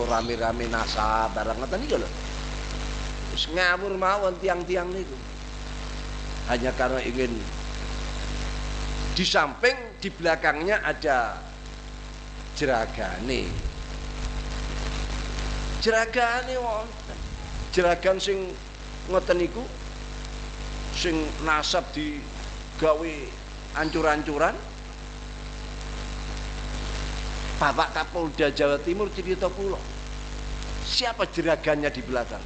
contoh rame-rame nasab barang ngoten niku lho. Wis ngawur mawon tiang-tiang niku. Hanya karena ingin di samping di belakangnya ada jeragane. Jeragane wonten. Jeragan sing ngoten niku sing nasab digawe ancur-ancuran. Bapak Kapolda Jawa Timur Cidito Pulo. Siapa jeragannya di belakang?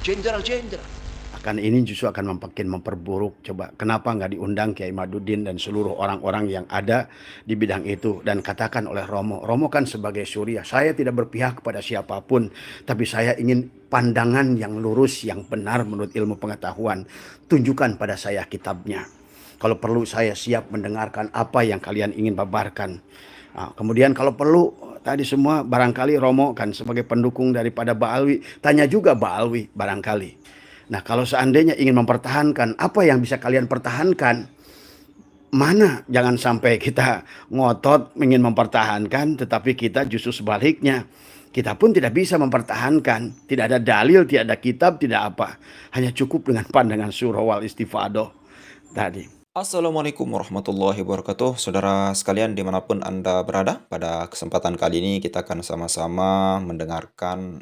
Jenderal-jenderal. Akan ini justru akan makin memperburuk. Coba kenapa nggak diundang Kiai Madudin dan seluruh orang-orang yang ada di bidang itu, dan katakan oleh Romo kan sebagai surya, saya tidak berpihak kepada siapapun, tapi saya ingin pandangan yang lurus, yang benar menurut ilmu pengetahuan. Tunjukkan pada saya kitabnya. Kalau perlu saya siap mendengarkan apa yang kalian ingin paparkan. Nah, kemudian kalau perlu tadi semua barangkali Romo kan sebagai pendukung daripada Mbak Alwi, tanya juga Mbak Alwi barangkali. Nah, kalau seandainya ingin mempertahankan, apa yang bisa kalian pertahankan? Mana jangan sampai kita ngotot ingin mempertahankan, tetapi kita justru sebaliknya. Kita pun tidak bisa mempertahankan. Tidak ada dalil, tidak ada kitab, tidak apa. Hanya cukup dengan pandangan surah wal istifadoh tadi. Assalamualaikum warahmatullahi wabarakatuh. Saudara sekalian dimanapun Anda berada, pada kesempatan kali ini kita akan sama-sama mendengarkan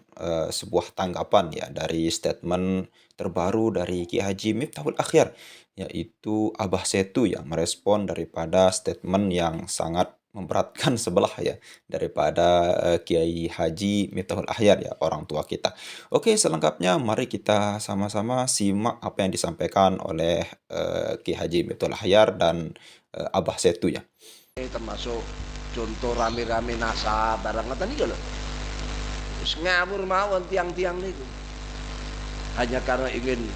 sebuah tanggapan ya dari statement terbaru dari Kiai Haji Miftahul Akhyar, yaitu Abah Setu yang merespon daripada statement yang sangat memberatkan sebelah ya daripada Kiai Haji Miftahul Akhyar ya, orang tua kita. Oke, selengkapnya mari kita sama-sama simak apa yang disampaikan oleh Kiai Haji Miftahul Akhyar dan Abah Setu ya. Termasuk contoh rame-rame nasab barang ngoten niku lho. Wis ngawur mawon tiang-tiang niku. Hanya karena ingin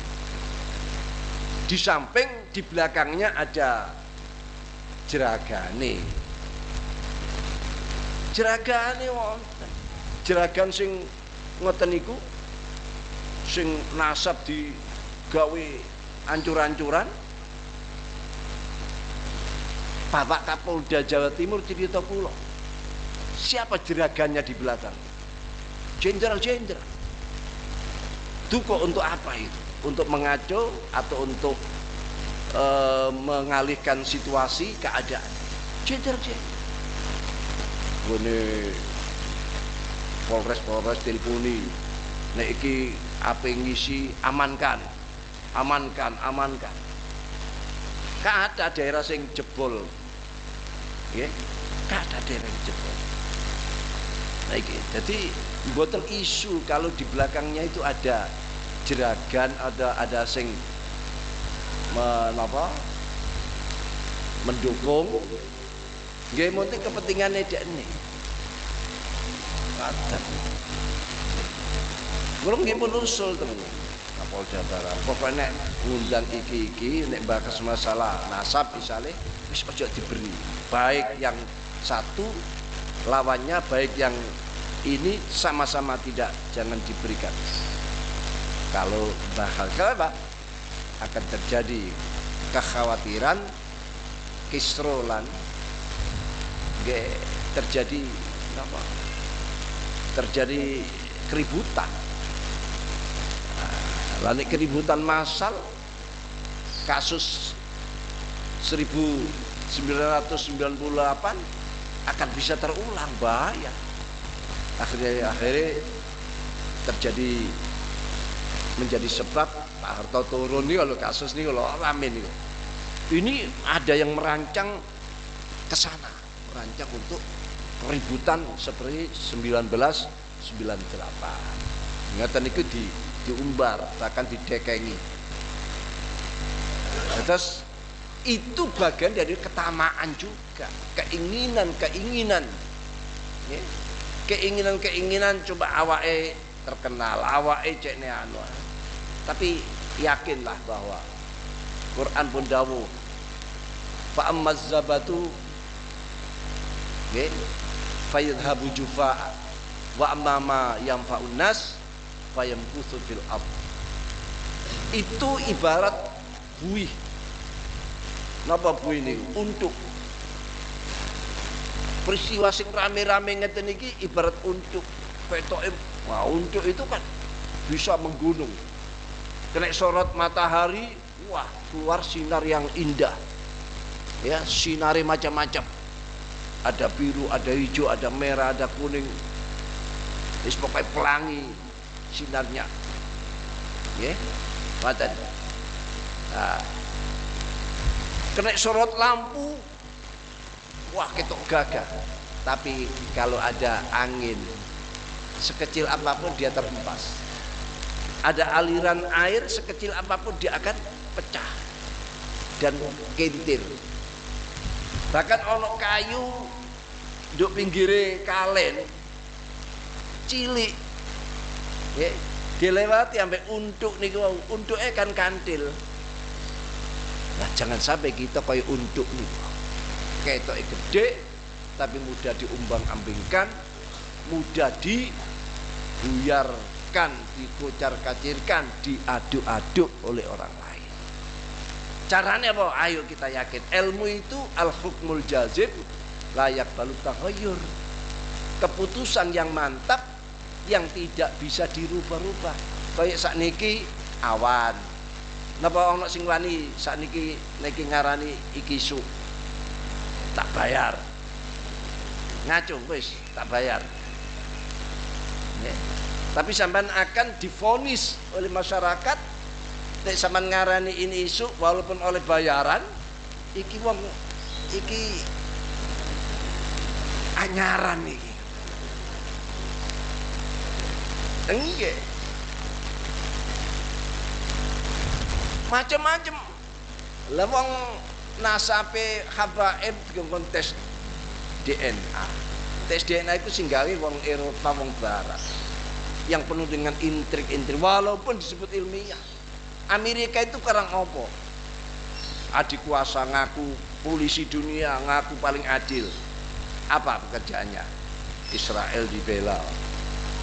di samping di belakangnya ada jeragane. Jeragane wonten. Jeragan sing ngoten niku sing nasab digawe ancur-ancuran. Bapak Kapolda Jawa Timur Cidito Pulo. Siapa jeragannya di belakang? Jenderal-jenderal. Itu kok untuk apa itu? Untuk mengaco atau untuk mengalihkan situasi keadaan? Jenderal-jenderal. Gone Polres teleponi. Nek iki apa ngisi amankan. Kada daerah sing jebol. Nggih. Kada daerah yang jebol. Nah iki. Jadi mboten isu kalau di belakangnya itu ada jeragan, ada sing mendukung. Nggih mungkin kepentingannya dekne. Katen. Kula nggih pun usul temen Kapolda Barang. Pokoknya ngundang iki nek bahas masalah nasab misalnya wis aja diberi. Baik yang satu lawannya, baik yang ini sama-sama tidak, jangan diberikan. Kalau bahal kenapa akan terjadi kekhawatiran kisrolan, terjadi apa? Terjadi keributan. Lalu keributan massal kasus 1998 akan bisa terulang, bahaya. Akhirnya terjadi menjadi sebab Pak Harto turun nih kalau kasus nih kalau rame nih. Ini ada yang merancang ke sana, merancang untuk keributan seperti 1998. Ingatan itu diumbar, bahkan didekengi. Terus itu bagian dari ketamaan juga, keinginan, ya. Keinginan coba awake terkenal, awake cekne anu. Tapi yakinlah bahwa Quran pun dawuh, fa ammaz zabatu fayadhabu jufa'a wa amma ma yanfa'un nas fayamkuthu fil ard. Itu ibarat buih. Napa buih ini? Untuk peristiwa sing rame-rame ngeten iki ibarat untuk Ketoke, wah untuk itu kan bisa menggunung. Kena sorot matahari, wah keluar sinar yang indah. Ya, sinari macam-macam. Ada biru, ada hijau, ada merah, ada kuning. Wis pokoknya pelangi sinarnya. Ya, mata. Nah, kena sorot lampu, wah ketok gagah. Tapi kalau ada angin sekecil apapun dia terhempas. Ada aliran air sekecil apapun dia akan pecah dan kintir. Bahkan ono kayu nduk pinggire kalen cilik. Ya, dilewati sampai untuk niku, untuke kan kantil. Nah, jangan sampai kita kaya untuk niku. Ketoke gede tapi mudah diumbang-ambingkan, mudah dibuyarkan, dikocar-kacirkan, diaduk-aduk oleh orang lain. Caranya apa? Ayo kita yakin ilmu itu al-hukmul jazim layak balut taghayyur. Keputusan yang mantap yang tidak bisa dirubah-rubah. Kayak sakniki awan. Napa ana sing wani sakniki niki ngarani iki isu. Tak bayar. Ngacung wis tak bayar. Ya. Tapi sampean akan divonis oleh masyarakat nek sampean ngarani ini isu walaupun oleh bayaran iki wong iki anyaran iki. Enggak. Macam-macam. Lah wong nasabe habaib dikon tes DNA. Tes DNA itu singgawi wong Eropa, wong Barat. Yang penuh dengan intrik-intrik walaupun disebut ilmiah. Amerika itu karang opo? Adik kuasa ngaku polisi dunia, ngaku paling adil. Apa pekerjaannya? Israel dibela,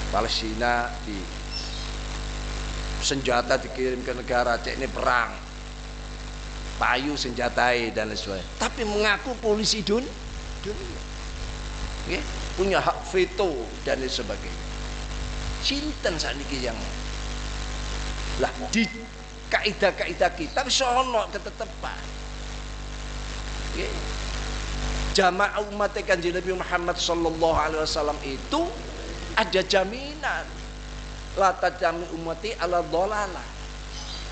Palestina di senjata dikirim ke negara, cek ini perang, payu senjatai dan lain sebagainya. Tapi mengaku polisi dunia, okay? Punya hak veto dan lain sebagainya. Sinten saniki yang lah di kaidah-kaidah kita wis ono ketetepan. Okay? Jamaah umat Kanjeng Nabi Muhammad sallallahu alaihi wasallam itu ada jaminan. La tajami ummati ala dhalalah.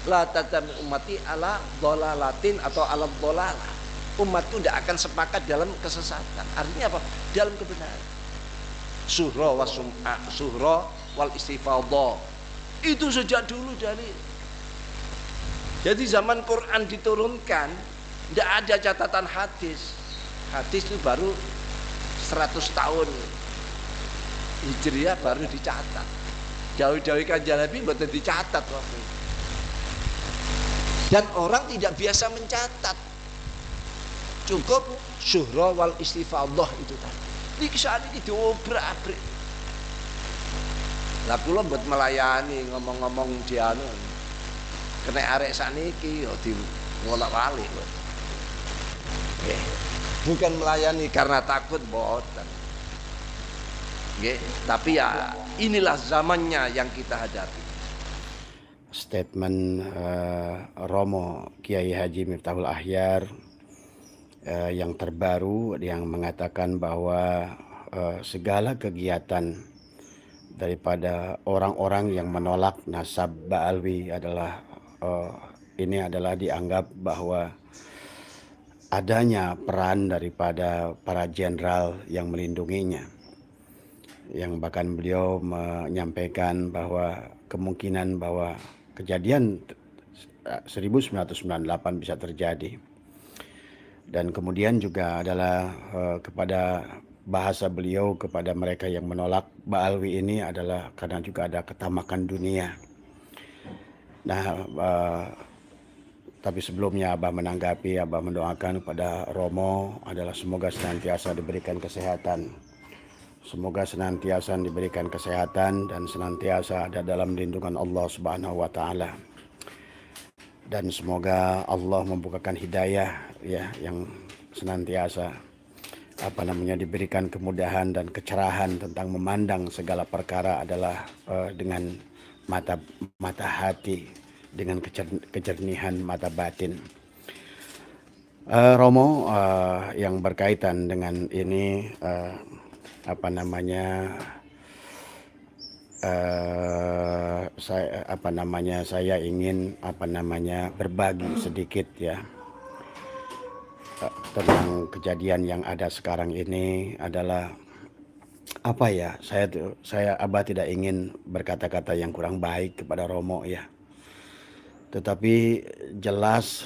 La tajami ummati ala dhalalatin atau ala dhalalah. Umat itu tidak akan sepakat dalam kesesatan. Artinya apa? Dalam kebenaran. Suhra wa sum'a, suhra wal istifadha. Itu sejak dulu dari. Jadi zaman Quran diturunkan tidak ada catatan hadis. Hadis itu baru 100 tahun Hijriah baru dicatat. Jauh-jauh Kanjeng Nabi mboten dicatat waktu itu. Dan orang tidak biasa mencatat. Cukup syuhra wal istifadhah itu tadi. Niki sakniki diobrak-abrik. Lah kula mbet melayani ngomong-ngomong dianu. Kena arek sakniki yo diwolak-walik lho. Nggih. Bukan melayani karena takut mboten. Nggih, tapi ya inilah zamannya yang kita hadapi. Statement Romo Kiai Haji Miftahul Ahyar yang terbaru yang mengatakan bahwa segala kegiatan daripada orang-orang yang menolak nasab Ba'alwi adalah ini adalah dianggap bahwa adanya peran daripada para jenderal yang melindunginya, yang bahkan beliau menyampaikan bahwa kemungkinan bahwa kejadian 1998 bisa terjadi. Dan kemudian juga adalah kepada bahasa beliau kepada mereka yang menolak Ba'alwi ini adalah karena juga ada ketamakan dunia. Nah, tapi sebelumnya Abah menanggapi, Abah mendoakan kepada Romo adalah semoga senantiasa diberikan kesehatan. Semoga senantiasa diberikan kesehatan dan senantiasa ada dalam lindungan Allah Subhanahu wa taala. Dan semoga Allah membukakan hidayah ya yang senantiasa diberikan kemudahan dan kecerahan tentang memandang segala perkara adalah dengan mata hati, dengan kejernihan mata batin. Romo, yang berkaitan dengan ini saya ingin berbagi sedikit ya tentang kejadian yang ada sekarang ini adalah saya Abah tidak ingin berkata-kata yang kurang baik kepada Romo ya. Tetapi jelas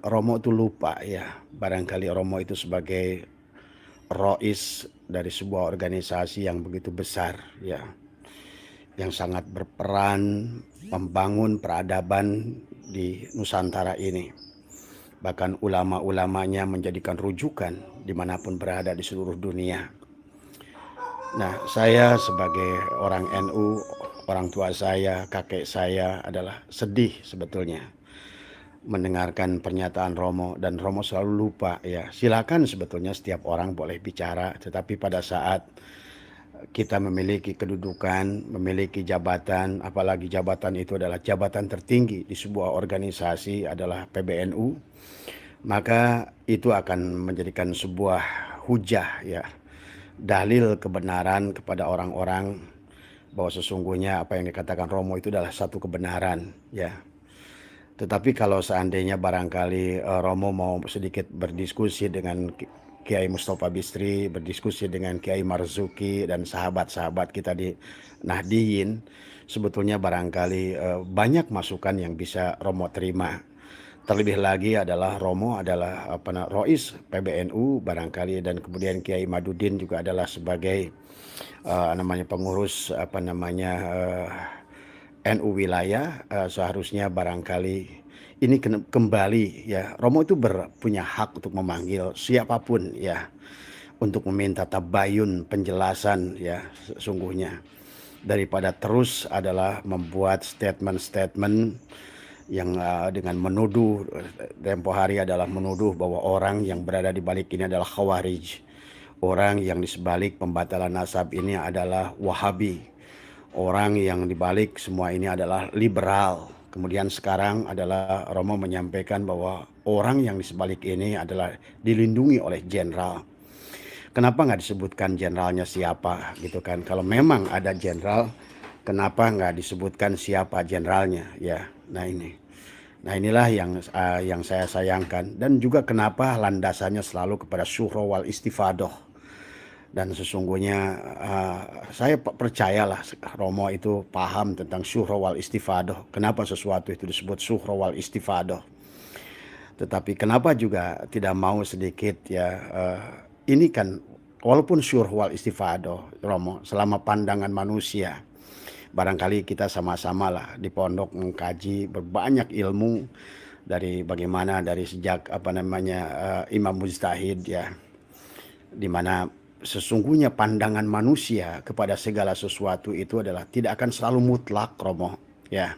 Romo itu lupa ya. Barangkali Romo itu sebagai rois dari sebuah organisasi yang begitu besar ya, yang sangat berperan membangun peradaban di Nusantara ini. Bahkan ulama-ulamanya menjadikan rujukan dimanapun berada di seluruh dunia. Nah, saya sebagai orang NU, orang tua saya, kakek saya adalah sedih sebetulnya mendengarkan pernyataan Romo, dan Romo selalu lupa ya. Silakan sebetulnya setiap orang boleh bicara, tetapi pada saat kita memiliki kedudukan, memiliki jabatan, apalagi jabatan itu adalah jabatan tertinggi di sebuah organisasi adalah PBNU, maka itu akan menjadikan sebuah hujah ya, dalil kebenaran kepada orang-orang bahwa sesungguhnya apa yang dikatakan Romo itu adalah satu kebenaran ya. Tetapi kalau seandainya barangkali Romo mau sedikit berdiskusi dengan Kiai Mustafa Bistri, berdiskusi dengan Kiai Marzuki dan sahabat-sahabat kita di Nahdiyin, sebetulnya barangkali banyak masukan yang bisa Romo terima. Terlebih lagi adalah Romo adalah rois PBNU barangkali, dan kemudian Kiai Madudin juga adalah sebagai pengurus NU wilayah. Seharusnya barangkali ini kembali ya, Romo itu punya hak untuk memanggil siapapun ya, untuk meminta tabayun, penjelasan ya sesungguhnya, daripada terus adalah membuat statement-statement yang dengan menuduh. Tempo hari adalah menuduh bahwa orang yang berada di balik ini adalah Khawarij, orang yang di sebalik pembatalan nasab ini adalah Wahabi, orang yang dibalik semua ini adalah liberal. Kemudian sekarang adalah Romo menyampaikan bahwa orang yang di sebalik ini adalah dilindungi oleh jenderal. Kenapa nggak disebutkan jenderalnya siapa gitu kan? Kalau memang ada jenderal, kenapa nggak disebutkan siapa jenderalnya ya? Nah inilah yang saya sayangkan, dan juga kenapa landasannya selalu kepada syuhra wal istifadah. Dan sesungguhnya saya percayalah Romo itu paham tentang syuhra wal istifadah. Kenapa sesuatu itu disebut syuhra wal istifadah? Tetapi kenapa juga tidak mau sedikit ya, ini kan walaupun syuhra wal istifadah Romo, selama pandangan manusia, barangkali kita sama-sama lah di pondok mengkaji berbanyak ilmu dari bagaimana dari sejak Imam Mujtahid ya, dimana sesungguhnya pandangan manusia kepada segala sesuatu itu adalah tidak akan selalu mutlak Romo ya.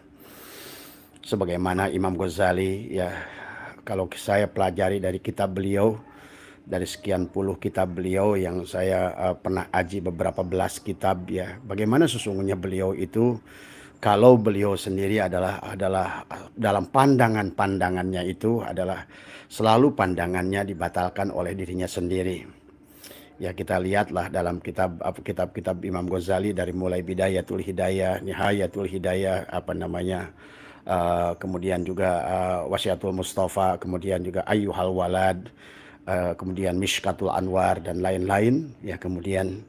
Sebagaimana Imam Ghazali ya, kalau saya pelajari dari kitab beliau, dari sekian puluh kitab beliau yang saya pernah aji beberapa belas kitab ya, bagaimana sesungguhnya beliau itu, kalau beliau sendiri adalah dalam pandangannya itu adalah selalu pandangannya dibatalkan oleh dirinya sendiri. Ya kita lihatlah dalam kitab-kitab Imam Ghazali, dari mulai Bidayatul Hidayah, Nihayatul Hidayah, kemudian juga Wasiatul Mustafa, kemudian juga Ayyuhal Walad, kemudian Mishkatul Anwar dan lain-lain ya. Kemudian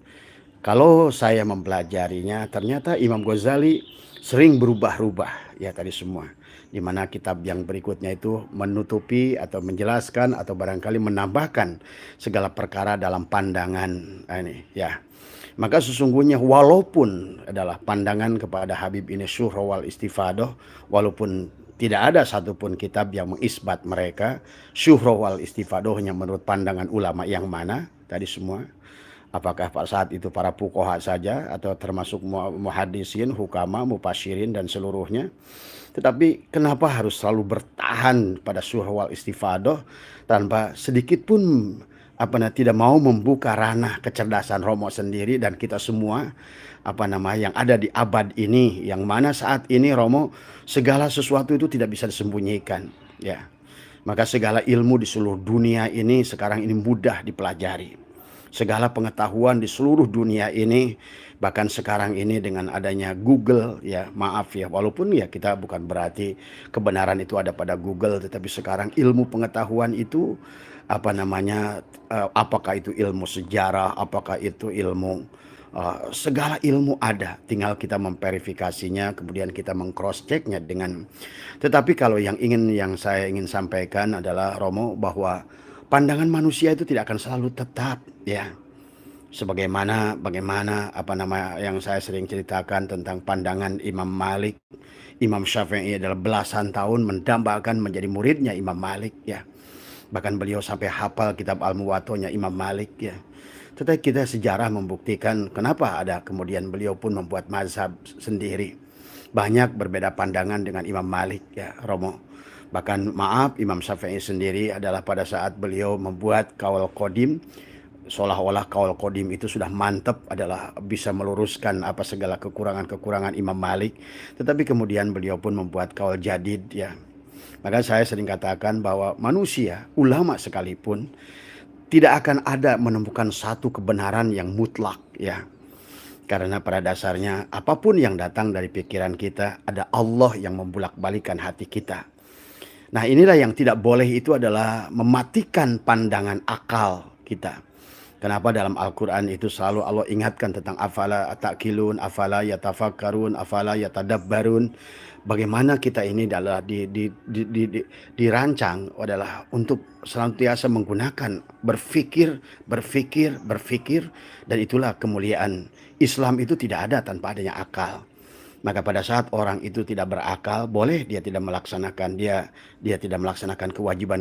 kalau saya mempelajarinya, ternyata Imam Ghazali sering berubah-ubah ya tadi semua, di mana kitab yang berikutnya itu menutupi atau menjelaskan atau barangkali menambahkan segala perkara dalam pandangan ini ya. Maka sesungguhnya walaupun adalah pandangan kepada Habib ini syuhra wal istifadah, walaupun tidak ada satupun kitab yang mengisbat mereka syuhra wal istifadahnya menurut pandangan ulama yang mana tadi semua, apakah pada saat itu para fuqaha saja atau termasuk muhaddisin, hukama, mufasyirin dan seluruhnya. Tetapi kenapa harus selalu bertahan pada syuhra wal istifadah tanpa sedikit pun tidak mau membuka ranah kecerdasan Romo sendiri dan kita semua yang ada di abad ini, yang mana saat ini Romo segala sesuatu itu tidak bisa disembunyikan, ya. Maka segala ilmu di seluruh dunia ini sekarang ini mudah dipelajari. Segala pengetahuan di seluruh dunia ini, bahkan sekarang ini dengan adanya Google, ya maaf ya, walaupun ya kita bukan berarti kebenaran itu ada pada Google, tetapi sekarang ilmu pengetahuan itu apakah itu ilmu sejarah, apakah itu ilmu segala ilmu ada, tinggal kita memverifikasinya, kemudian kita meng-cross checknya dengan. Tetapi kalau yang saya ingin sampaikan adalah Romo, bahwa pandangan manusia itu tidak akan selalu tetap, ya. Sebagaimana yang saya sering ceritakan tentang pandangan Imam Malik. Imam Syafi'i adalah belasan tahun mendambakan menjadi muridnya Imam Malik, ya. Bahkan beliau sampai hafal kitab Al-Muwatta'nya Imam Malik, ya. Tetapi kita sejarah membuktikan kenapa ada kemudian beliau pun membuat mazhab sendiri. Banyak berbeda pandangan dengan Imam Malik, ya Romo. Bahkan Imam Syafi'i sendiri adalah pada saat beliau membuat Qaul Qadim, seolah-olah Qaul Qadim itu sudah mantap, adalah bisa meluruskan segala kekurangan-kekurangan Imam Malik. Tetapi kemudian beliau pun membuat Qaul Jadid, ya. Maka saya sering katakan bahwa manusia, ulama sekalipun, tidak akan ada menemukan satu kebenaran yang mutlak, ya. Karena pada dasarnya apapun yang datang dari pikiran kita, ada Allah yang membulak-balikan hati kita. Nah, inilah yang tidak boleh, itu adalah mematikan pandangan akal kita. Kenapa dalam Al-Quran itu selalu Allah ingatkan tentang afala ta'qilun, afala yatafakkarun, afala yatadabbarun. Bagaimana kita ini adalah dirancang adalah untuk senantiasa menggunakan berpikir, dan itulah kemuliaan. Islam itu tidak ada tanpa adanya akal. Maka pada saat orang itu tidak berakal, boleh dia tidak melaksanakan, dia tidak melaksanakan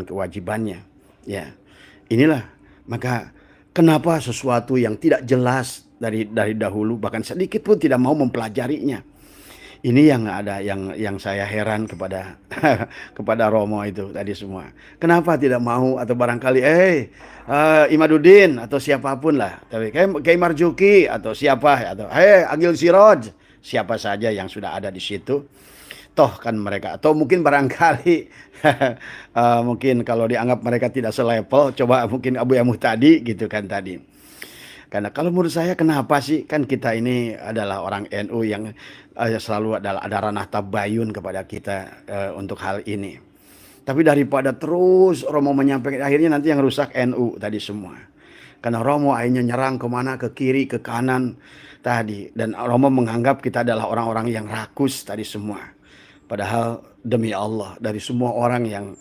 kewajibannya. Ya, inilah maka kenapa sesuatu yang tidak jelas dari dahulu, bahkan sedikit pun tidak mau mempelajarinya. Ini yang saya heran kepada kepada Romo itu tadi semua. Kenapa tidak mau, atau barangkali Imaduddin atau siapapun lah, tapi kayak Marzuki atau siapa, atau Agil Siroj, siapa saja yang sudah ada di situ. Toh kan mereka, atau mungkin barangkali mungkin kalau dianggap mereka tidak selevel, coba mungkin Abu Yamuh tadi gitu kan tadi. Karena kalau menurut saya, kenapa sih, kan kita ini adalah orang NU yang selalu ada ranah tabayun kepada kita untuk hal ini. Tapi daripada terus Romo menyampaikan, akhirnya nanti yang rusak NU tadi semua. Karena Romo akhirnya nyerang kemana, ke kiri, ke kanan tadi. Dan Romo menganggap kita adalah orang-orang yang rakus tadi semua. Padahal demi Allah, dari semua orang yang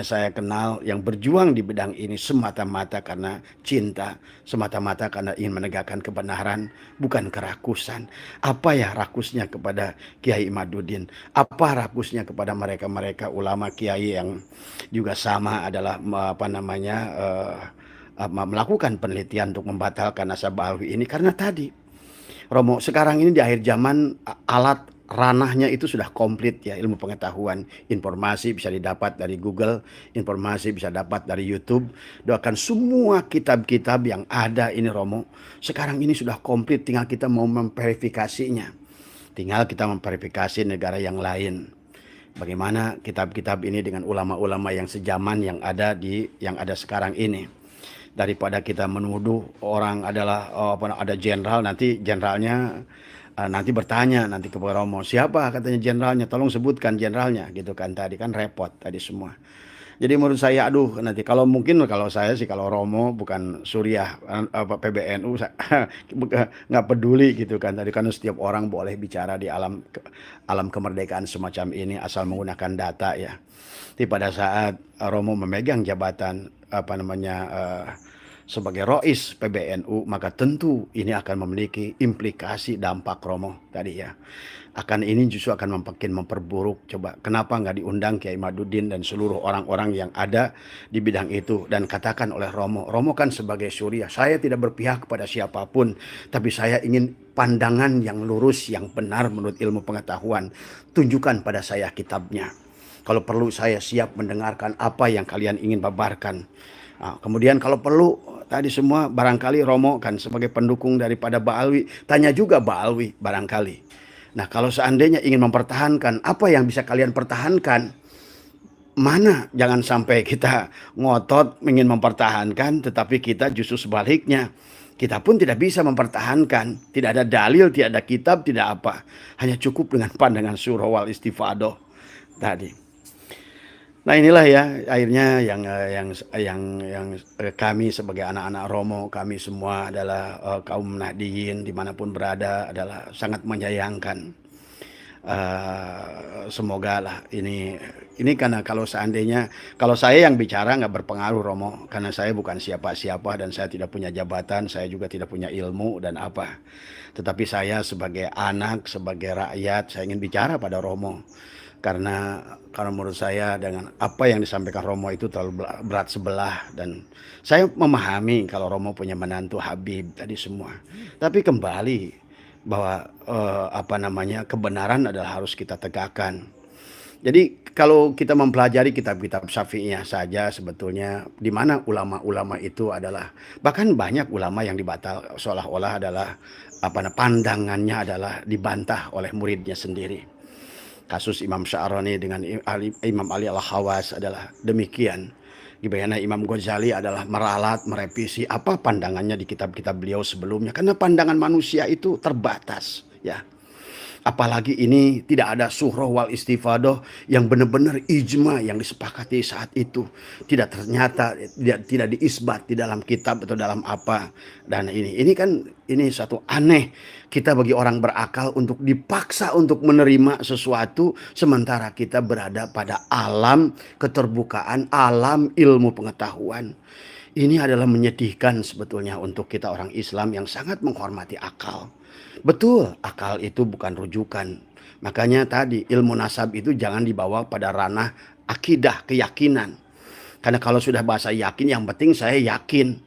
saya kenal yang berjuang di bidang ini semata-mata karena cinta, semata-mata karena ingin menegakkan kebenaran, bukan kerakusan. Apa ya rakusnya kepada Kiai Imaduddin? Apa rakusnya kepada mereka-mereka ulama kiai yang juga sama adalah melakukan penelitian untuk membatalkan Nasabawi ini? Karena tadi Romo, sekarang ini di akhir zaman alat ranahnya itu sudah komplit, ya. Ilmu pengetahuan, informasi bisa didapat dari Google, informasi bisa dapat dari YouTube. Doakan semua kitab-kitab yang ada ini Romo, sekarang ini sudah komplit, tinggal kita mau memverifikasinya. Tinggal kita memverifikasi negara yang lain. Bagaimana kitab-kitab ini dengan ulama-ulama yang sejaman yang ada sekarang ini. Daripada kita menuduh orang adalah ada jenderal, nanti jenderalnya nanti bertanya nanti kepada Romo, siapa katanya jenderalnya, tolong sebutkan jenderalnya, gitu kan tadi, kan repot tadi semua. Jadi menurut saya, nanti kalau saya sih, kalau Romo bukan Suriah PBNU, nggak peduli gitu kan tadi, karena setiap orang boleh bicara di alam kemerdekaan semacam ini asal menggunakan data, ya. Tapi pada saat Romo memegang jabatan sebagai Rois PBNU, maka tentu ini akan memiliki implikasi dampak Romo tadi, ya. Ini justru akan makin memperburuk. Coba kenapa nggak diundang Kiai Imaduddin dan seluruh orang-orang yang ada di bidang itu, dan katakan oleh Romo kan sebagai Suriah, saya tidak berpihak kepada siapapun, tapi saya ingin pandangan yang lurus, yang benar menurut ilmu pengetahuan. Tunjukkan pada saya kitabnya. Kalau perlu saya siap mendengarkan apa yang kalian ingin babarkan. Kemudian kalau perlu tadi semua barangkali Romo kan sebagai pendukung daripada Baalwi, tanya juga Baalwi barangkali. Nah, kalau seandainya ingin mempertahankan, apa yang bisa kalian pertahankan? Mana jangan sampai kita ngotot ingin mempertahankan, tetapi kita justru sebaliknya. Kita pun tidak bisa mempertahankan. Tidak ada dalil, tidak ada kitab, tidak apa. Hanya cukup dengan pandangan surah wal istifadoh tadi. Nah, inilah ya akhirnya yang kami sebagai anak-anak Romo, kami semua adalah kaum Nahdiyin dimanapun berada adalah sangat menyayangkan. Semoga lah ini karena kalau seandainya kalau saya yang bicara nggak berpengaruh Romo, karena saya bukan siapa-siapa dan saya tidak punya jabatan, saya juga tidak punya ilmu dan apa. Tetapi saya sebagai anak, sebagai rakyat, saya ingin bicara pada Romo. Karena menurut saya dengan apa yang disampaikan Romo itu terlalu berat sebelah, dan saya memahami kalau Romo punya menantu Habib tadi semua. Tapi kembali bahwa kebenaran adalah harus kita tegakkan. Jadi kalau kita mempelajari kitab-kitab Syafi'iyah saja sebetulnya di mana ulama-ulama itu adalah, bahkan banyak ulama yang dibatal seolah-olah adalah pandangannya adalah dibantah oleh muridnya sendiri. Kasus Imam Sya'rani dengan Imam Ali Al-Khawas adalah demikian. Gimana Imam Ghazali adalah meralat, merevisi apa pandangannya di kitab-kitab beliau sebelumnya. Karena pandangan manusia itu terbatas, ya. Apalagi ini tidak ada surah wal istifadoh yang benar-benar ijma yang disepakati saat itu. Tidak diisbat di dalam kitab atau dalam apa. Dan ini kan satu aneh. Kita bagi orang berakal untuk dipaksa untuk menerima sesuatu sementara kita berada pada alam keterbukaan, alam ilmu pengetahuan. Ini adalah menyedihkan sebetulnya untuk kita orang Islam yang sangat menghormati akal. Betul, akal itu bukan rujukan. Makanya tadi ilmu nasab itu jangan dibawa pada ranah akidah, keyakinan. Karena kalau sudah bahasa yakin, yang penting saya yakin.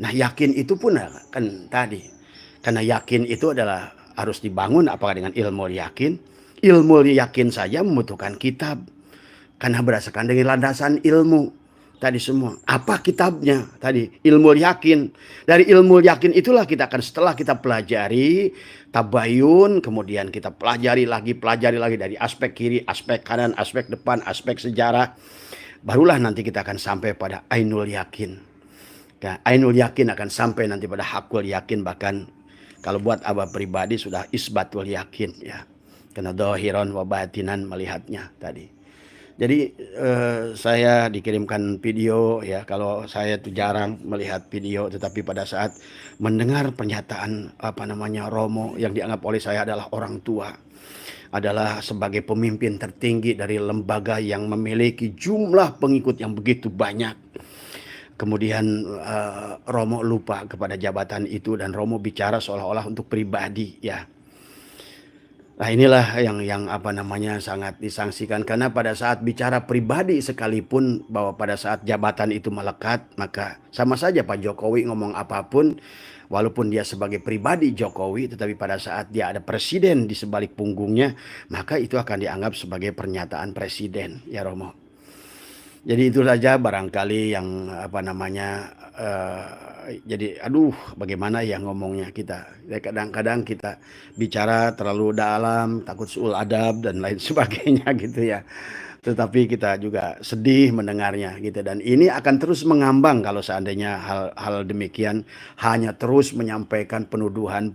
Nah, yakin itu pun kan tadi. Karena yakin itu adalah harus dibangun apakah dengan ilmu yakin. Ilmu yakin saja membutuhkan kitab. Karena berdasarkan dengan landasan ilmu. Tadi semua. Apa kitabnya? Tadi ilmu yakin. Dari ilmu yakin itulah kita akan setelah kita pelajari tabayun, kemudian kita pelajari lagi dari aspek kiri, aspek kanan, aspek depan, aspek sejarah. Barulah nanti kita akan sampai pada ainul yakin. Nah, ainul yakin akan sampai nanti pada hakul yakin, bahkan kalau buat abah pribadi sudah isbatul yakin ya. Karena dohiron wa batinan melihatnya tadi. Jadi saya dikirimkan video ya, kalau saya tuh jarang melihat video, tetapi pada saat mendengar pernyataan Romo yang dianggap oleh saya adalah orang tua, adalah sebagai pemimpin tertinggi dari lembaga yang memiliki jumlah pengikut yang begitu banyak. Kemudian Romo lupa kepada jabatan itu dan Romo bicara seolah-olah untuk pribadi ya. Nah, inilah yang sangat disangsikan, karena pada saat bicara pribadi sekalipun bahwa pada saat jabatan itu melekat, maka sama saja Pak Jokowi ngomong apapun walaupun dia sebagai pribadi Jokowi, tetapi pada saat dia ada presiden di sebalik punggungnya, maka itu akan dianggap sebagai pernyataan presiden ya Romo. Jadi itu saja barangkali yang jadi bagaimana ya ngomongnya kita. Kadang-kadang kita bicara terlalu dalam, takut suul adab dan lain sebagainya gitu ya. Tetapi kita juga sedih mendengarnya gitu, dan ini akan terus mengambang kalau seandainya hal demikian hanya terus menyampaikan penuduhan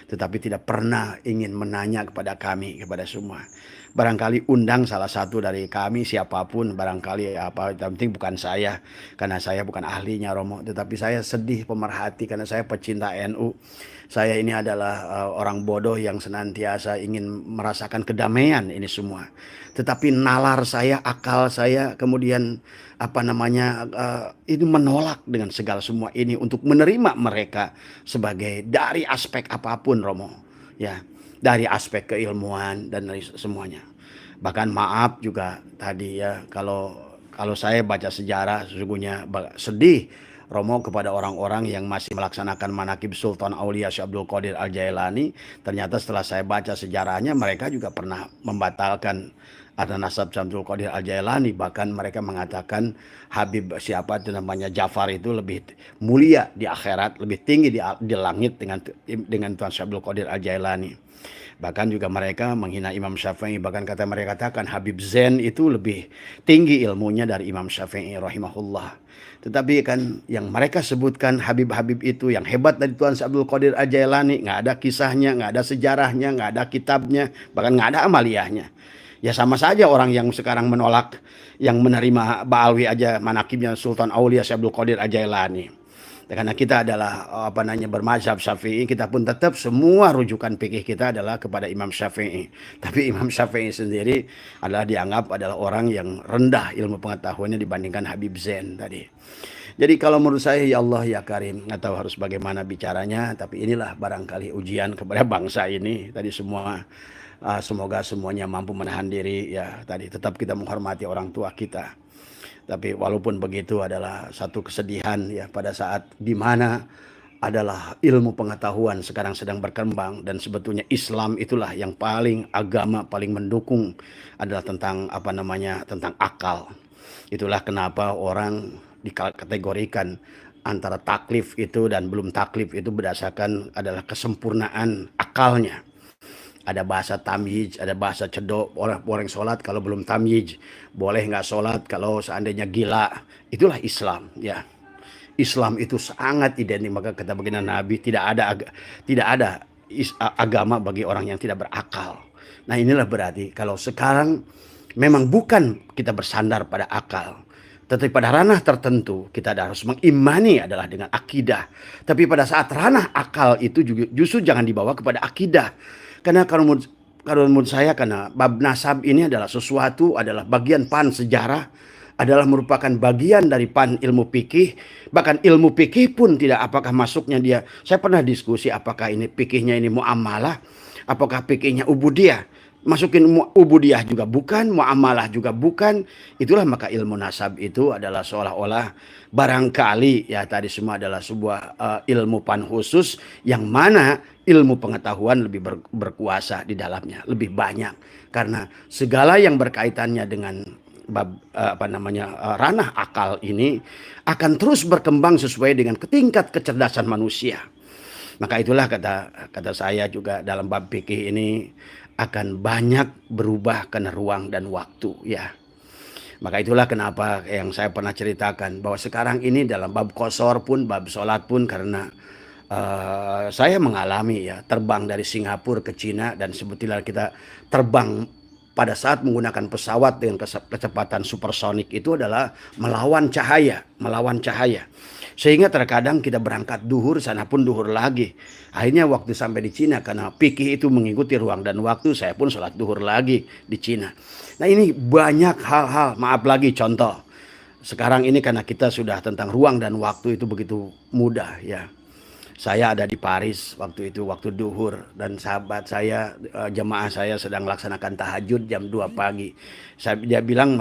tetapi tidak pernah ingin menanya kepada kami, kepada semua. Barangkali undang salah satu dari kami siapapun, barangkali yang penting bukan saya, karena saya bukan ahlinya Romo, tetapi saya sedih pemerhati karena saya pecinta NU. Saya ini ini orang bodoh yang senantiasa ingin merasakan kedamaian ini semua. Tetapi nalar saya, akal saya, kemudian ini menolak dengan segala semua ini untuk menerima mereka sebagai dari aspek apapun Romo, ya, dari aspek keilmuan dan dari semuanya. Bahkan maaf juga tadi ya, kalau saya baca sejarah sesungguhnya sedih Romo kepada orang-orang yang masih melaksanakan manakib Sultan Aulia Syekh Abdul Qadir Al-Jailani. Ternyata setelah saya baca sejarahnya, mereka juga pernah membatalkan ada nasab Syamsul Qadir Al-Jailani, bahkan mereka mengatakan Habib siapa itu namanya Ja'far itu lebih mulia di akhirat, lebih tinggi di langit dengan Tuan Syamsul Qadir Al-Jailani. Bahkan juga mereka menghina Imam Syafi'i, bahkan mereka katakan Habib Zain itu lebih tinggi ilmunya dari Imam Syafi'i rahimahullah. Tetapi kan yang mereka sebutkan Habib-Habib itu yang hebat dari Tuan Syamsul Qadir Al-Jailani, nggak ada kisahnya, nggak ada sejarahnya, nggak ada kitabnya, bahkan nggak ada amaliyahnya. Ya sama saja orang yang sekarang menolak, yang menerima Ba'alwi aja manakibnya Sultan Aulia Syabdul Qadir Al-Jailani. Karena kita adalah bermazhab Syafi'i, kita pun tetap semua rujukan fikih kita adalah kepada Imam Syafi'i. Tapi Imam Syafi'i sendiri adalah dianggap adalah orang yang rendah ilmu pengetahuannya dibandingkan Habib Zain tadi. Jadi kalau menurut saya ya Allah ya Karim, nggak tahu harus bagaimana bicaranya, tapi inilah barangkali ujian kepada bangsa ini tadi semua. Semoga semuanya mampu menahan diri ya tadi, tetap kita menghormati orang tua kita. Tapi walaupun begitu adalah satu kesedihan ya pada saat dimana adalah ilmu pengetahuan sekarang sedang berkembang, dan sebetulnya Islam itulah yang paling agama paling mendukung adalah tentang tentang akal. Itulah kenapa orang dikategorikan antara taklif itu dan belum taklif itu berdasarkan adalah kesempurnaan akalnya. Ada bahasa tamyiz, ada bahasa cedok, orang sholat kalau belum tamyiz, boleh nggak sholat kalau seandainya gila. Itulah Islam ya. Islam itu sangat identik, maka kata baginda Nabi tidak ada agama bagi orang yang tidak berakal. Nah inilah berarti kalau sekarang memang bukan kita bersandar pada akal, tetapi pada ranah tertentu kita harus mengimani adalah dengan akidah. Tapi pada saat ranah akal itu juga justru jangan dibawa kepada akidah. Karena kalau menurut saya, karena bab nasab ini adalah sesuatu, adalah bagian pan sejarah, adalah merupakan bagian dari pan ilmu fikih. Bahkan ilmu fikih pun tidak apakah masuknya dia. Saya pernah diskusi apakah ini fikihnya ini muamalah, apakah fikihnya ubudiyah. Masukin ubudiyah juga bukan, muamalah juga bukan. Itulah maka ilmu nasab itu adalah seolah-olah barangkali ya tadi semua adalah sebuah ilmu pan khusus yang mana ilmu pengetahuan lebih berkuasa di dalamnya, lebih banyak. Karena segala yang berkaitannya dengan ranah akal ini akan terus berkembang sesuai dengan tingkat kecerdasan manusia. Maka itulah kata saya juga dalam bab fikih ini akan banyak berubah karena ruang dan waktu ya. Maka itulah kenapa yang saya pernah ceritakan bahwa sekarang ini dalam bab qasar pun, bab sholat pun, karena saya mengalami ya terbang dari Singapura ke Cina, dan sebetulnya kita terbang pada saat menggunakan pesawat dengan kecepatan supersonik itu adalah melawan cahaya. Sehingga terkadang kita berangkat duhur, sana pun duhur lagi. Akhirnya waktu sampai di Cina, karena fikih itu mengikuti ruang dan waktu, saya pun sholat duhur lagi di Cina. Nah ini banyak hal-hal, maaf lagi contoh. Sekarang ini karena kita sudah tentang ruang dan waktu itu begitu mudah ya. Saya ada di Paris waktu itu, waktu duhur, dan sahabat saya, jemaah saya sedang melaksanakan tahajud jam 2 pagi. Dia bilang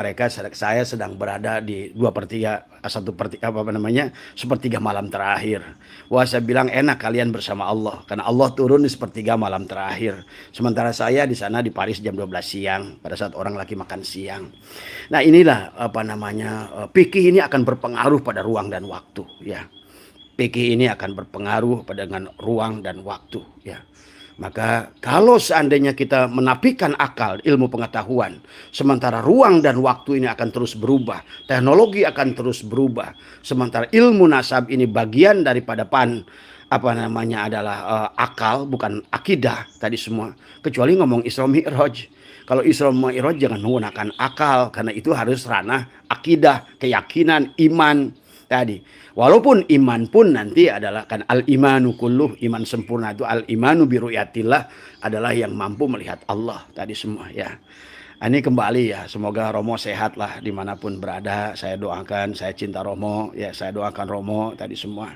saya sedang berada di 1/3 malam terakhir. Wah, saya bilang enak kalian bersama Allah, karena Allah turun di 1/3 malam terakhir. Sementara saya di sana di Paris jam 12 siang, pada saat orang lagi makan siang. Nah inilah fikih ini akan berpengaruh pada ruang dan waktu ya. Fikih ini akan berpengaruh pada dengan ruang dan waktu ya. Maka kalau seandainya kita menafikan akal, ilmu pengetahuan, sementara ruang dan waktu ini akan terus berubah, teknologi akan terus berubah, sementara ilmu nasab ini bagian daripada adalah akal, bukan akidah tadi semua. Kecuali ngomong Isra Mi'raj. Kalau Isra Mi'raj jangan menggunakan akal, karena itu harus ranah akidah, keyakinan, iman tadi. Walaupun iman pun nanti adalah kan al-imanu kulluh, iman sempurna itu al-imanu bi ru'yatillah, adalah yang mampu melihat Allah tadi semua ya. Ini kembali ya, semoga Romo sehat lah dimanapun berada. Saya doakan, saya cinta Romo ya, saya doakan Romo tadi semua.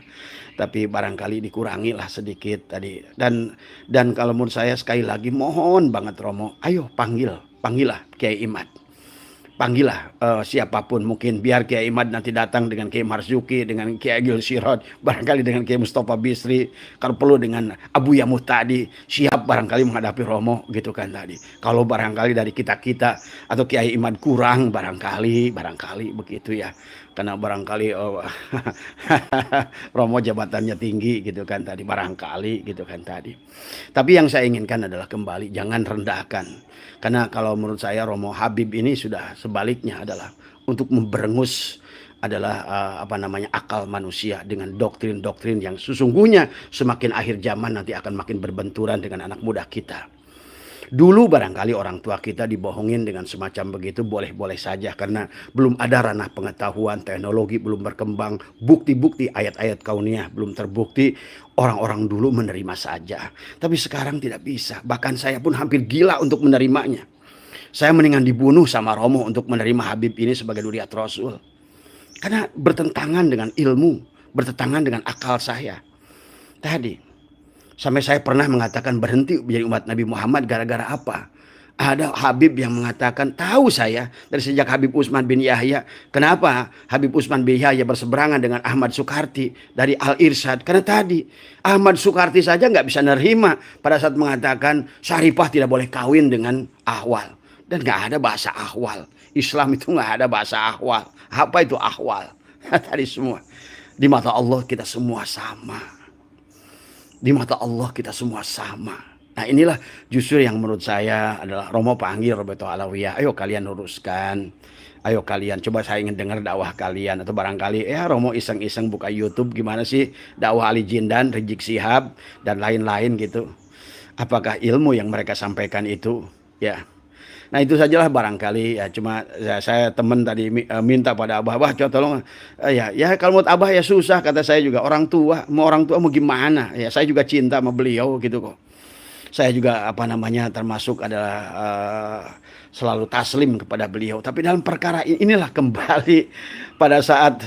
Tapi barangkali dikurangi lah sedikit tadi. Dan kalau menurut saya sekali lagi mohon banget Romo, ayo panggillah Kiai Imad. panggillah siapapun, mungkin biar Kiai Imad nanti datang dengan Kiai Marzuki, dengan Kiai Agil Sirot, barangkali dengan Kiai Mustafa Bisri, kalau perlu dengan Abu Yamuh tadi, siap barangkali menghadapi Romo gitu kan tadi. Kalau barangkali dari kita-kita atau Kiai Imad kurang, barangkali begitu ya. Karena barangkali Romo jabatannya tinggi gitu kan tadi, barangkali gitu kan tadi. Tapi yang saya inginkan adalah kembali jangan rendahkan. Karena kalau menurut saya Romo Habib ini sudah sebaliknya adalah untuk memberengus adalah akal manusia dengan doktrin-doktrin yang sesungguhnya semakin akhir zaman nanti akan makin berbenturan dengan anak muda kita. Dulu barangkali orang tua kita dibohongin dengan semacam begitu, boleh-boleh saja karena belum ada ranah pengetahuan, teknologi belum berkembang, bukti-bukti ayat-ayat kauniyah belum terbukti, orang-orang dulu menerima saja. Tapi sekarang tidak bisa, bahkan saya pun hampir gila untuk menerimanya. Saya mendingan dibunuh sama Romo untuk menerima Habib ini sebagai Duriat Rasul. Karena bertentangan dengan ilmu, bertentangan dengan akal saya. Tadi sampai saya pernah mengatakan berhenti menjadi umat Nabi Muhammad gara-gara apa? Ada Habib yang mengatakan, tahu saya dari sejak Habib Utsman bin Yahya. Kenapa Habib Utsman bin Yahya berseberangan dengan Ahmad Sukarti dari Al-Irsyad? Karena tadi Ahmad Sukarti saja nggak bisa nerima pada saat mengatakan Syarifah tidak boleh kawin dengan Ahwal. Dan nggak ada bahasa Ahwal. Islam itu nggak ada bahasa Ahwal. Apa itu Ahwal? Tadi semua. Di mata Allah kita semua sama. Di mata Allah kita semua sama. Nah inilah justru yang menurut saya adalah Romo panggil Roberto Alawiyah. Ayo kalian luruskan. Ayo kalian, coba saya ingin dengar dakwah kalian. Atau barangkali Romo iseng-iseng buka YouTube. Gimana sih dakwah Ali Jindan, Rizik Sihab, dan lain-lain gitu. Apakah ilmu yang mereka sampaikan itu? Ya. Nah itu sajalah barangkali ya, cuma ya, saya teman tadi minta pada Abah coba tolong ya kalau menurut Abah ya susah, kata saya juga orang tua mau gimana ya, saya juga cinta sama beliau gitu kok. Saya juga termasuk adalah selalu taslim kepada beliau, tapi dalam perkara inilah kembali pada saat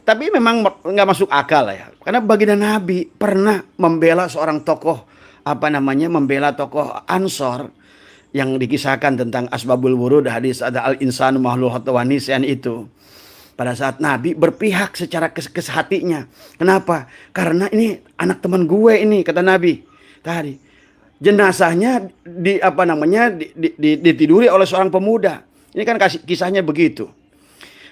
tapi memang nggak masuk akal ya, karena baginda Nabi pernah membela seorang tokoh membela tokoh Ansor yang dikisahkan tentang asbabul wurud, hadis ada al-insanu makhluqun wa nisyan itu. Pada saat Nabi berpihak secara hatinya. Kenapa? Karena ini anak teman gue ini, kata Nabi. Tadi jenazahnya ditiduri oleh seorang pemuda. Ini kan kisahnya begitu.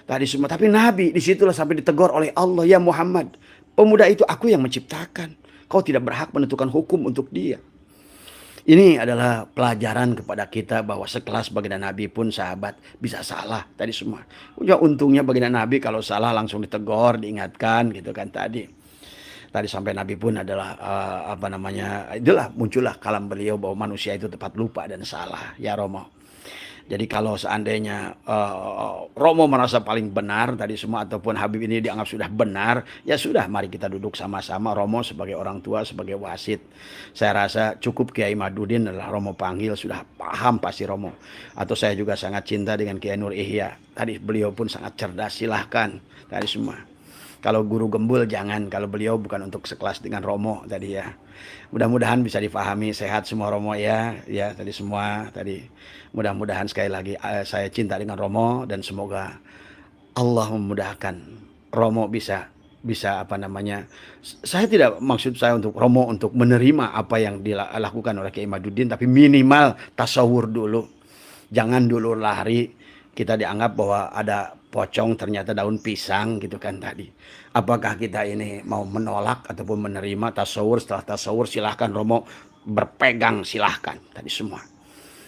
Tadi semua, tapi Nabi disitulah sampai ditegur oleh Allah, ya Muhammad, pemuda itu aku yang menciptakan. Kau tidak berhak menentukan hukum untuk dia. Ini adalah pelajaran kepada kita bahwa sekelas baginda Nabi pun sahabat bisa salah tadi semua. Ya untungnya baginda Nabi kalau salah langsung ditegur, diingatkan gitu kan tadi. Tadi sampai Nabi pun adalah itulah muncullah kalam beliau bahwa manusia itu tepat lupa dan salah ya Romo. Jadi kalau seandainya Romo merasa paling benar tadi semua ataupun Habib ini dianggap sudah benar, ya sudah mari kita duduk sama-sama. Romo sebagai orang tua, sebagai wasit. Saya rasa cukup Kiai Madudin adalah Romo panggil, sudah paham pasti Romo. Atau saya juga sangat cinta dengan Kiai Nur Ihya. Tadi beliau pun sangat cerdas, silahkan tadi semua. Kalau guru gembul jangan, kalau beliau bukan untuk sekelas dengan Romo tadi ya. Mudah-mudahan bisa difahami, sehat semua Romo ya tadi semua tadi. Mudah-mudahan sekali lagi saya cinta dengan Romo dan semoga Allah memudahkan Romo bisa saya tidak maksud saya untuk Romo untuk menerima apa yang dilakukan oleh Kiai Madudin, tapi minimal tasawur dulu. Jangan dulu lari kita dianggap bahwa ada pocong ternyata daun pisang gitu kan tadi. Apakah kita ini mau menolak ataupun menerima tasawur? Setelah tasawur silahkan Romo berpegang, silahkan tadi semua.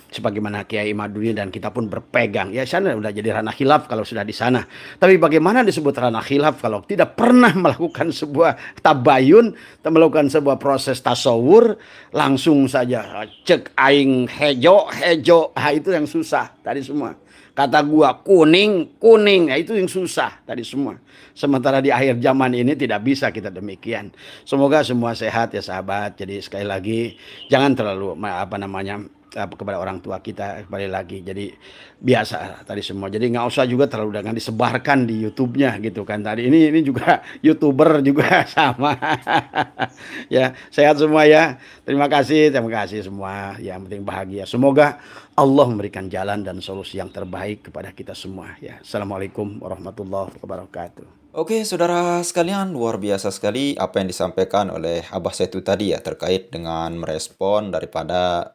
Sebagaimana Kiai Madudin dan kita pun berpegang. Ya sana udah jadi ranah khilaf kalau sudah di sana. Tapi bagaimana disebut ranah khilaf kalau tidak pernah melakukan sebuah tabayun, melakukan sebuah proses tasawur, langsung saja cek aing hejo. Itu yang susah tadi semua. Kata gua kuning, ya itu yang susah tadi semua. Sementara di akhir zaman ini tidak bisa kita demikian. Semoga semua sehat ya sahabat. Jadi sekali lagi jangan terlalu kepada orang tua kita kembali lagi. Jadi biasa tadi semua. Jadi nggak usah juga terlalu dengan disebarkan di YouTube-nya gitu kan. Tadi ini juga YouTuber juga sama. Ya, sehat semua ya. Terima kasih semua. Yang penting bahagia. Semoga Allah memberikan jalan dan solusi yang terbaik kepada kita semua ya. Assalamualaikum warahmatullahi wabarakatuh. Oke, saudara sekalian, luar biasa sekali apa yang disampaikan oleh Abah Setu tadi ya terkait dengan merespon daripada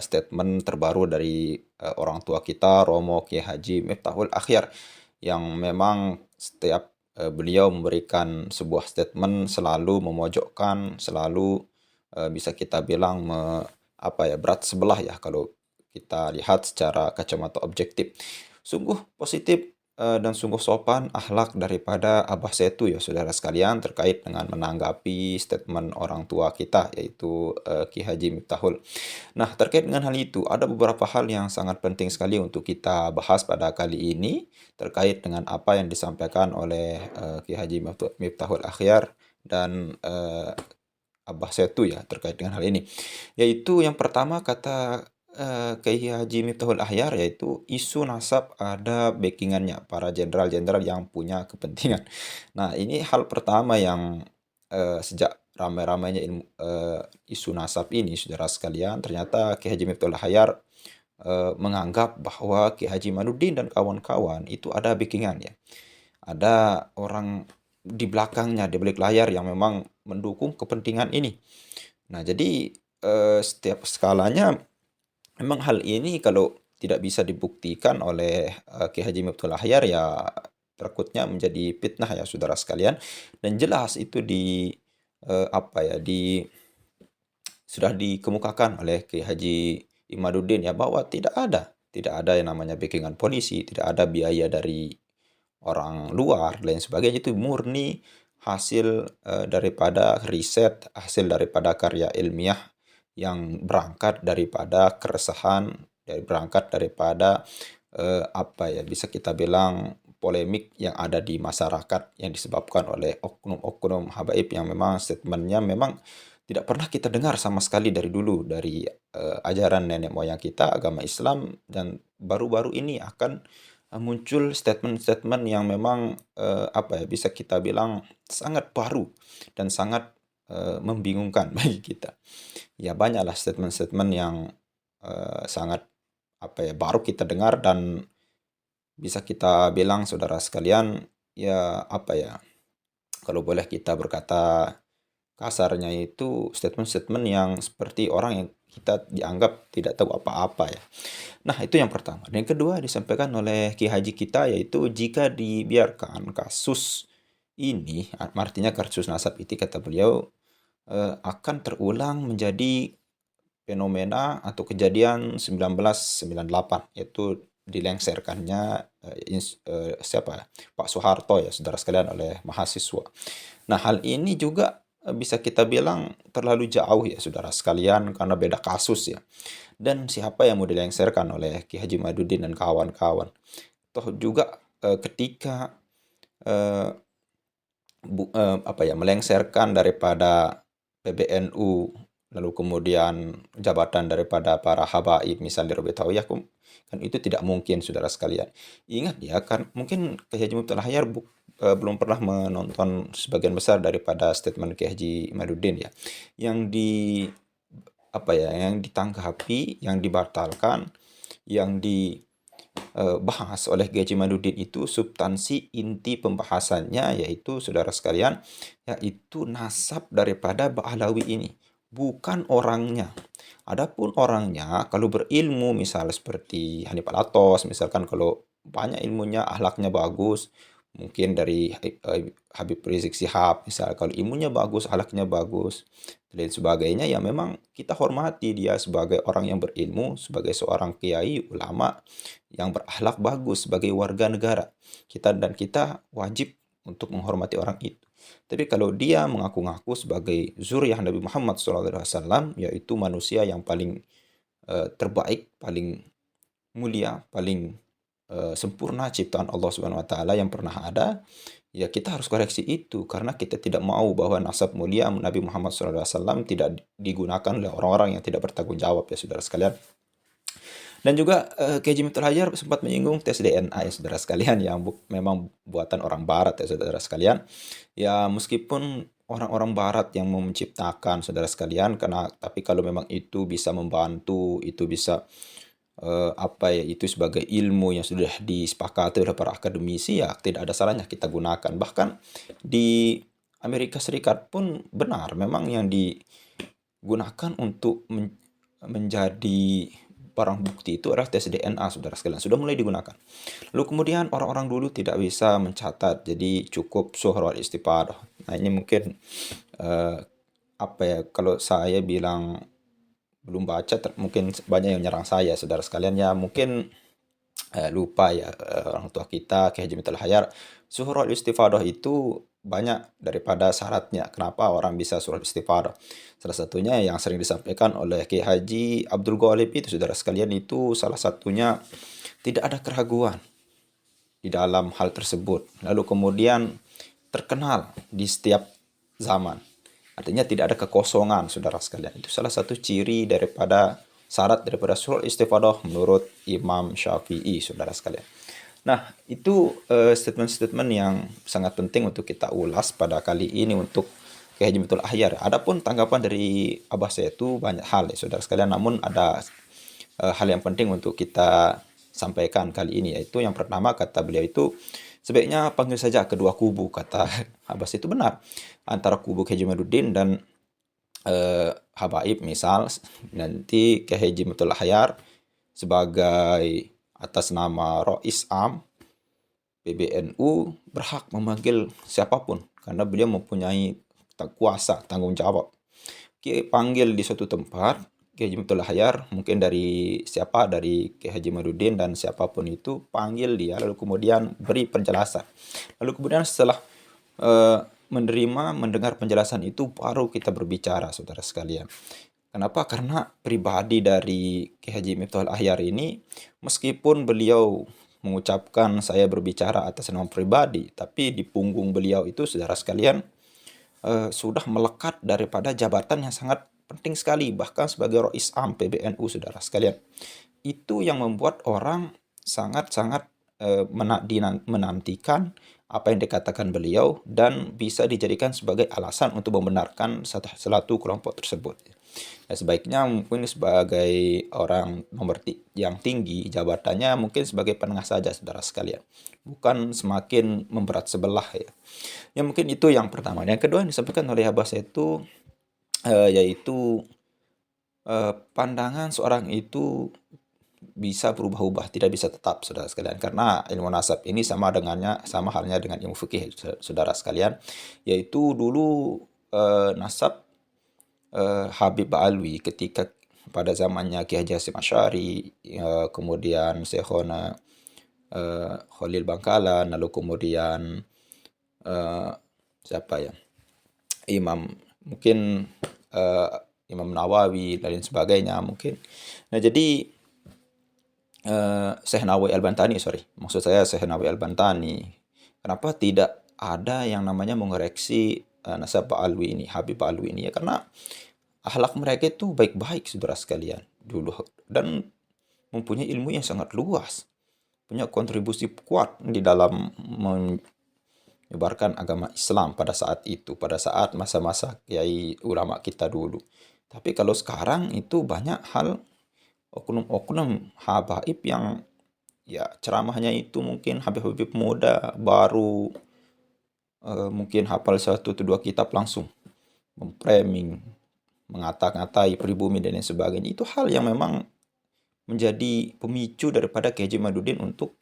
statement terbaru dari orang tua kita Romo Kiai Haji Miftahul Akhyar yang memang setiap beliau memberikan sebuah statement selalu memojokkan, selalu bisa kita bilang berat sebelah ya kalau kita lihat secara kacamata objektif. Sungguh positif dan sungguh sopan akhlak daripada Abah Setu ya saudara sekalian terkait dengan menanggapi statement orang tua kita yaitu Ki Haji Miftahul. Nah, terkait dengan hal itu ada beberapa hal yang sangat penting sekali untuk kita bahas pada kali ini terkait dengan apa yang disampaikan oleh Ki Haji Miftahul Akhyar dan Abah Setu ya terkait dengan hal ini. Yaitu yang pertama kata Kiai Haji Miftahul Akhyar yaitu isu nasab ada backingannya para jenderal-jenderal yang punya kepentingan. Nah, ini hal pertama yang sejak ramai-ramainya isu nasab ini saudara sekalian ternyata Kiai Haji Miftahul Akhyar menganggap bahwa Kiai Haji Maduddin dan kawan-kawan itu ada backingan ya. Ada orang di belakangnya di balik layar yang memang mendukung kepentingan ini. Nah, jadi setiap skalanya memang hal ini kalau tidak bisa dibuktikan oleh Kiai Haji Miftahul Akhyar ya takutnya menjadi fitnah ya saudara sekalian dan jelas itu sudah dikemukakan oleh Kiai Haji Imaduddin ya bahwa tidak ada yang namanya backingan polisi, tidak ada biaya dari orang luar lain sebagainya, itu murni hasil daripada riset, hasil daripada karya ilmiah yang berangkat daripada keresahan, berangkat daripada bisa kita bilang polemik yang ada di masyarakat yang disebabkan oleh oknum-oknum habaib yang memang statementnya memang tidak pernah kita dengar sama sekali dari dulu dari ajaran nenek moyang kita agama Islam dan baru-baru ini akan muncul statement-statement yang memang bisa kita bilang sangat baru dan sangat membingungkan bagi kita. Ya banyaklah statement-statement yang sangat baru kita dengar dan bisa kita bilang saudara sekalian ya kalau boleh kita berkata kasarnya itu statement-statement yang seperti orang yang kita dianggap tidak tahu apa-apa ya. Nah, itu yang pertama. Dan yang kedua disampaikan oleh Ki Haji kita yaitu jika dibiarkan kasus ini, artinya kasus nasab itu kata beliau akan terulang menjadi fenomena atau kejadian 1998 yaitu dilengserkannya Pak Soeharto ya saudara sekalian oleh mahasiswa. Nah, hal ini juga bisa kita bilang terlalu jauh ya saudara sekalian karena beda kasus ya. Dan siapa yang mau dilengserkan oleh Ki Haji Maduddin dan kawan-kawan. Toh juga ketika melengserkan daripada PBNU lalu kemudian jabatan daripada para habaib misalnya Robi Tawiyah kan itu tidak mungkin saudara sekalian. Ingat ya kan mungkin Kiai Haji Miftahul Akhyar belum pernah menonton sebagian besar daripada statement Kiai Haji Maduddin ya yang yang ditanggapi, yang dibatalkan, yang dibahas oleh Kiai Haji Maduddin itu substansi inti pembahasannya yaitu saudara sekalian yaitu nasab daripada Ba'alawi ini bukan orangnya. Adapun orangnya kalau berilmu misal seperti Hanif Alatos misalkan kalau banyak ilmunya akhlaknya bagus mungkin dari Habib Rizik Sihab misal kalau ilmunya bagus akhlaknya bagus dan sebagainya ya memang kita hormati dia sebagai orang yang berilmu sebagai seorang kiai ulama yang berakhlak bagus sebagai warga negara kita wajib untuk menghormati orang itu. Tapi kalau dia mengaku-ngaku sebagai zuriyah Nabi Muhammad SAW, yaitu manusia yang paling terbaik, paling mulia, paling sempurna ciptaan Allah Subhanahu wa taala yang pernah ada, ya kita harus koreksi itu karena kita tidak mau bahwa nasab mulia Nabi Muhammad SAW tidak digunakan oleh orang-orang yang tidak bertanggung jawab ya saudara sekalian. Dan juga Kiai Haji Miftul Hajar sempat menyinggung tes DNA ya saudara sekalian, yang memang buatan orang barat ya saudara sekalian. Ya meskipun orang-orang barat yang menciptakan saudara sekalian, tapi kalau memang itu bisa membantu, itu bisa itu sebagai ilmu yang sudah disepakati oleh para akademisi, ya tidak ada salahnya kita gunakan. Bahkan di Amerika Serikat pun benar memang yang digunakan untuk menjadi barang bukti itu adalah tes DNA saudara sekalian, sudah mulai digunakan. Lalu kemudian orang-orang dulu tidak bisa mencatat, jadi cukup suhra istifadah. Nah ini mungkin kalau saya bilang belum baca, mungkin banyak yang nyerang saya saudara sekalian, ya mungkin lupa ya orang tua kita Kiai Haji Miftul Hajar, suhra istifadah itu banyak daripada syaratnya. Kenapa orang bisa suhra istifadah? Salah satunya yang sering disampaikan oleh Kiai Haji Abdul Ghalib itu saudara sekalian, itu salah satunya tidak ada keraguan di dalam hal tersebut. Lalu kemudian terkenal di setiap zaman. Artinya tidak ada kekosongan saudara sekalian. Itu salah satu ciri daripada syarat daripada suhra istifadah menurut Imam Syafi'i saudara sekalian. Nah, itu statement-statement yang sangat penting untuk kita ulas pada kali ini untuk Kiai Haji Miftul Hajar. Adapun tanggapan dari Abah saya itu banyak hal ya saudara sekalian, namun ada hal yang penting untuk kita sampaikan kali ini, yaitu yang pertama kata beliau itu sebaiknya panggil saja kedua kubu. Kata Abbas itu benar, antara kubu Kiai Haji Imaduddin dan Habaib misal, nanti Kiai Haji Miftul Hajar sebagai atas nama Rois Am PBNU berhak memanggil siapapun karena beliau mempunyai kuasa, tanggung jawab. Panggil di suatu tempat Kiai Haji Miftul Hajar, mungkin dari Kiai Haji Imaduddin dan siapapun itu, panggil dia lalu kemudian beri penjelasan. Lalu kemudian setelah mendengar penjelasan itu baru kita berbicara saudara sekalian. Kenapa? Karena pribadi dari Kiai Haji Miftul Hajar ini, meskipun beliau mengucapkan saya berbicara atas nama pribadi, tapi di punggung beliau itu saudara sekalian sudah melekat daripada jabatan yang sangat penting sekali, bahkan sebagai Rois Am PBNU saudara sekalian. Itu yang membuat orang sangat-sangat menantikan apa yang dikatakan beliau dan bisa dijadikan sebagai alasan untuk membenarkan satu kelompok tersebut. Ya, sebaiknya mungkin sebagai orang nomor yang tinggi jabatannya, mungkin sebagai penengah saja saudara sekalian, bukan semakin memberat sebelah ya. Ya mungkin itu yang pertama. Yang kedua yang disampaikan oleh Abah saya itu yaitu pandangan seorang itu bisa berubah-ubah, tidak bisa tetap saudara sekalian, karena ilmu nasab ini sama halnya dengan ilmu fikih saudara sekalian, yaitu dulu nasab Habib Ba'alwi ketika pada zamannya Kiai Haji Hasyim Asy'ari, kemudian Syekhona Khalil Bangkalan, lalu kemudian Imam Imam Nawawi dan lain sebagainya mungkin. Nah jadi Syekh Nawawi Al-Bantani, maksud saya Syekh Nawawi Al-Bantani, kenapa tidak ada yang namanya mengoreksi nasab Ba'alwi ini, Habib Ba'alwi ini? Ya karena akhlak mereka itu baik-baik saudara sekalian dulu, dan mempunyai ilmu yang sangat luas, punya kontribusi kuat di dalam menyebarkan agama Islam pada saat itu, pada saat masa-masa kiai ulama kita dulu. Tapi kalau sekarang itu banyak hal oknum-oknum habaib yang ya ceramahnya itu mungkin habib-habib muda baru mungkin hafal 1 atau 2 kitab langsung memframing, mengata-ngatai pribumi dan lain sebagainya. Itu hal yang memang menjadi pemicu daripada Kiai Haji Imaduddin untuk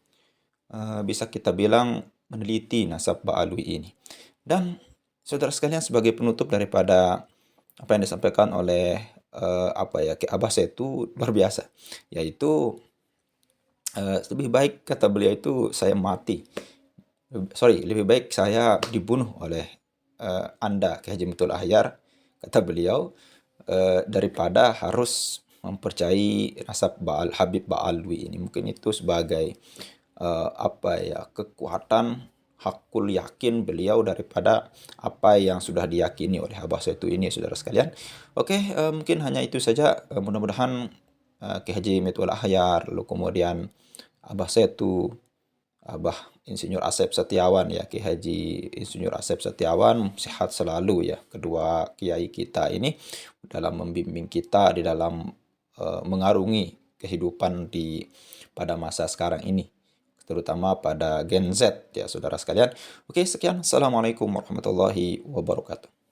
bisa kita bilang meneliti nasab Ba'alwi ini. Dan saudara sekalian, sebagai penutup daripada apa yang disampaikan oleh Kiai Abah saya itu luar biasa, yaitu lebih baik kata beliau itu lebih baik saya dibunuh oleh Anda Kiai Haji Miftul Hajar, kata beliau, daripada harus mempercayai nasab Habib Ba'alwi ini. Mungkin itu sebagai kekuatan hakul yakin beliau daripada apa yang sudah diyakini oleh Abah Saitu ini saudara sekalian. Oke, mungkin hanya itu saja. Mudah-mudahan Ki Haji Mitwal Ahyar, lalu kemudian Abah Setu, Abah Insinyur Asep Setiawan ya, Ki Haji Insinyur Asep Setiawan, sehat selalu ya, kedua kiai kita ini dalam membimbing kita di dalam mengarungi kehidupan pada masa sekarang ini, terutama pada Gen Z ya saudara sekalian. Oke, sekian. Assalamualaikum warahmatullahi wabarakatuh.